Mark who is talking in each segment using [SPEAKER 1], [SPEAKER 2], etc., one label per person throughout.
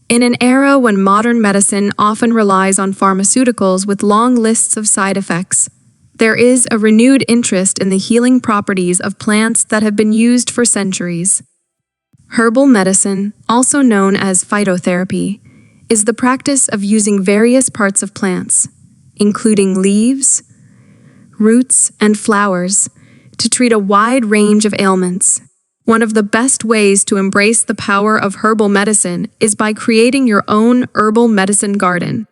[SPEAKER 1] In an era when modern medicine often relies on pharmaceuticals with long lists of side effects, there is a renewed interest in the healing properties of plants that have been used for centuries. Herbal medicine, also known as phytotherapy, is the practice of using various parts of plants, including leaves, roots, and flowers, to treat a wide range of ailments. One of the best ways to embrace the power of herbal medicine is by creating your own herbal medicine garden.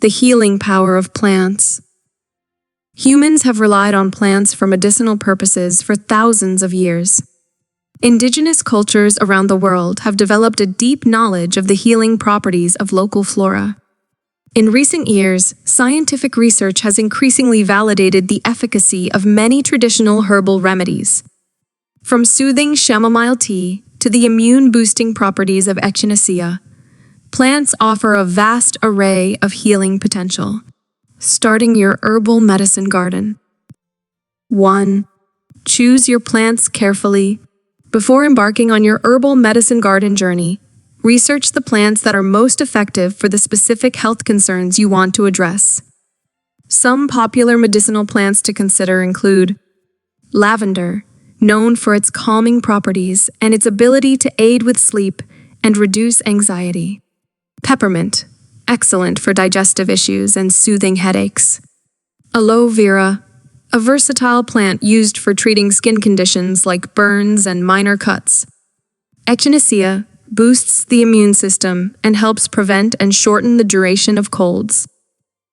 [SPEAKER 1] The healing power of plants. Humans have relied on plants for medicinal purposes for thousands of years. Indigenous cultures around the world have developed a deep knowledge of the healing properties of local flora. In recent years, scientific research has increasingly validated the efficacy of many traditional herbal remedies. From soothing chamomile tea to the immune-boosting properties of echinacea, plants offer a vast array of healing potential. Starting your herbal medicine garden. 1. Choose your plants carefully. Before embarking on your herbal medicine garden journey, research the plants that are most effective for the specific health concerns you want to address. Some popular medicinal plants to consider include lavender, known for its calming properties and its ability to aid with sleep and reduce anxiety. Peppermint, excellent for digestive issues and soothing headaches. Aloe vera, a versatile plant used for treating skin conditions like burns and minor cuts. Echinacea boosts the immune system and helps prevent and shorten the duration of colds.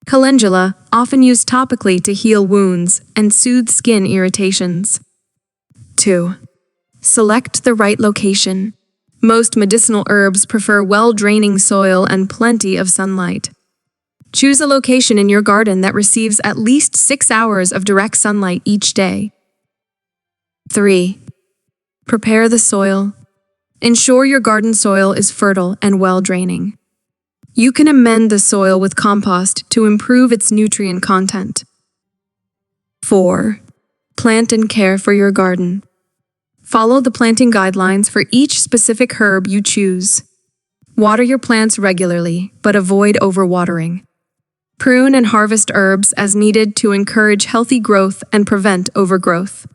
[SPEAKER 1] Calendula, often used topically to heal wounds and soothe skin irritations. 2. Select the right location. Most medicinal herbs prefer well-draining soil and plenty of sunlight. Choose a location in your garden that receives at least 6 hours of direct sunlight each day. 3. Prepare the soil. Ensure your garden soil is fertile and well-draining. You can amend the soil with compost to improve its nutrient content. 4. Plant and care for your garden. Follow the planting guidelines for each specific herb you choose. Water your plants regularly, but avoid overwatering. Prune and harvest herbs as needed to encourage healthy growth and prevent overgrowth.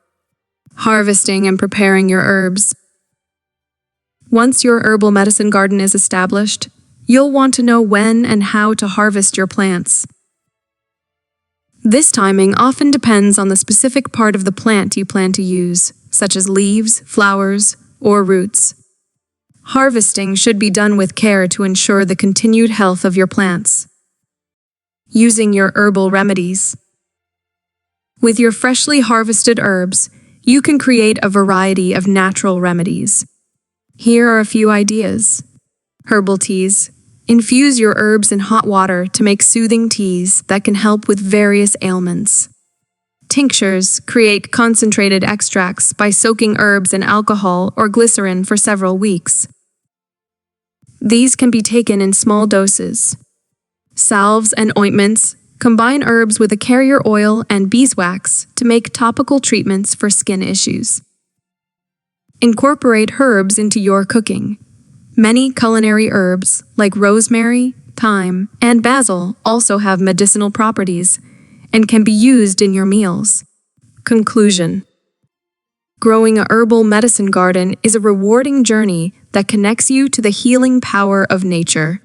[SPEAKER 1] Harvesting and preparing your herbs. Once your herbal medicine garden is established, you'll want to know when and how to harvest your plants. This timing often depends on the specific part of the plant you plan to use, such as leaves, flowers, or roots. Harvesting should be done with care to ensure the continued health of your plants. Using your herbal remedies. With your freshly harvested herbs, you can create a variety of natural remedies. Here are a few ideas. Herbal teas. Infuse your herbs in hot water to make soothing teas that can help with various ailments. Tinctures create concentrated extracts by soaking herbs in alcohol or glycerin for several weeks. These can be taken in small doses. Salves and ointments combine herbs with a carrier oil and beeswax to make topical treatments for skin issues. Incorporate herbs into your cooking. Many culinary herbs, like rosemary, thyme, and basil, also have medicinal properties and can be used in your meals. Conclusion. Growing a herbal medicine garden is a rewarding journey that connects you to the healing power of nature.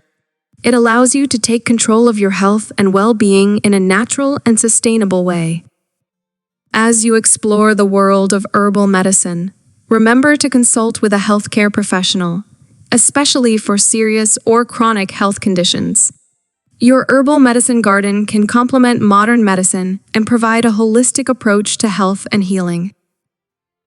[SPEAKER 1] It allows you to take control of your health and well-being in a natural and sustainable way. As you explore the world of herbal medicine, remember to consult with a healthcare professional, especially for serious or chronic health conditions. Your herbal medicine garden can complement modern medicine and provide a holistic approach to health and healing.